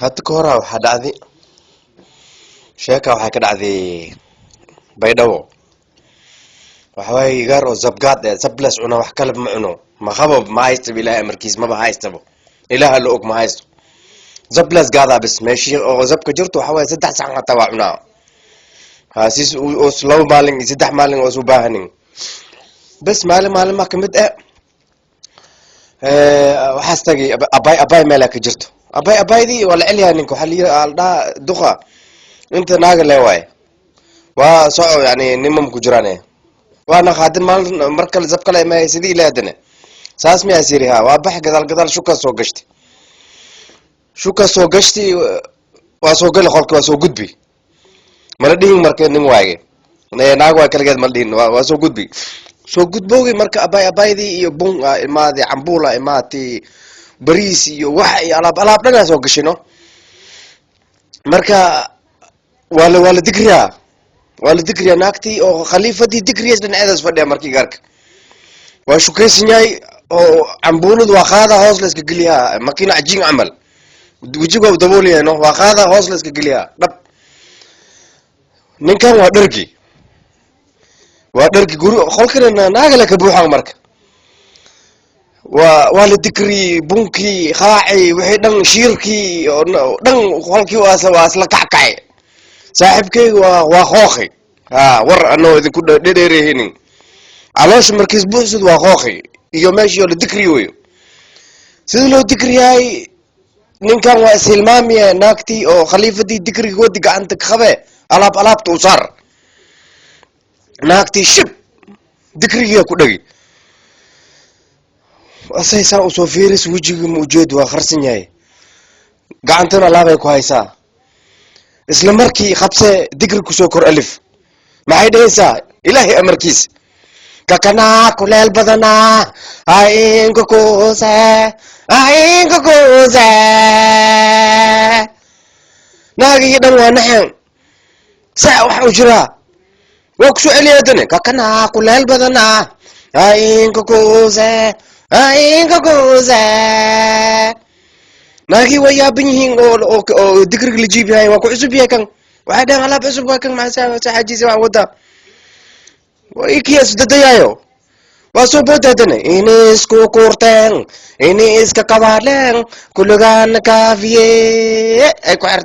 هاد كورة waxaa dhacday sheeka waxaa ka dhacday baydhabo waxa way gaar oo zabgaad sablas cuna wax kale ma cuno ma qabo ma haysto ilaahay markiis ma haystabo ilaaha la og ma haysto zablas gaada bas meeshii oo zabka jirto waxa way saddex saxan hata waa cunaa haasis oo slow maalin saddex maalin oo soo baahanin bas maalin ma kamid waxaas tagay abay meel ka jirto abaydii wala celiyaa ninka waxa la duqa inta naaga leewaay waa soo yani nimam ku jiraan وانا خادم مال مركل زب كلا ما يسدي لا دنا ساس مي اسيرها وابح قدال شوكا سو قشتي واسو قل خلق واسو قدبي مردين مركل نين واغي ناغ وا كلغد مالدين واسو قدبي سو قدبوغي مركا اباي دي بون مادي عمبولا ماتي بريس يو وحي alaab dhaga soo gashino marka wala digriya naagtii oo khaliifadii digriyees dhinaceedas fadhiya markii gaarka waa shukaysanyahay oo cambuuladu waa qaada hoos la iska geliyaa makiina cajiin camal wajiga dabooliyayno waa qaada hoos la iska geliyaa dhab ninkan waa dhargi guri qolkana naagala ka buuxan marka waa la digri bunki qaaci wixii dhan shiirkii dhan qolkii waa isla kackay saaxibkaygu waa qooqi war anoo idinku dheereehinin caloosh markiis buuxsud waa qooqi iyo meeshii la digri weeyo sidii loo digriyay ninkan waa isilmaamiye naagtii oo khaliifadii digriga wadi gacanta ka qabe alaabta u saar naagtii shib digriga ku dhagi asaysa u soo fiiris wajiga muujeed waa kharsan yahay gacantana laabay ku haysaa isla markii qabse digri ku soo kor alif maxay dhaysaa ilaahi amarkiis kakana kuleel badana aynka kuusa naagi dhan waa naxan saa waxa u jira waa ku soo celiyadane kakana kuleel badana aynka kuusa naagi way yaaban yihiin oo digriga la jiib yahay waa ku cusub yahay kan waxay dhahan alaab cusub waa kan maxaa xajiisa waa wada way kiyas dadayaayo waa soo boodadane inis ku kurteen inis ka kabaleen kullugaan kaafiye ay ku xirtay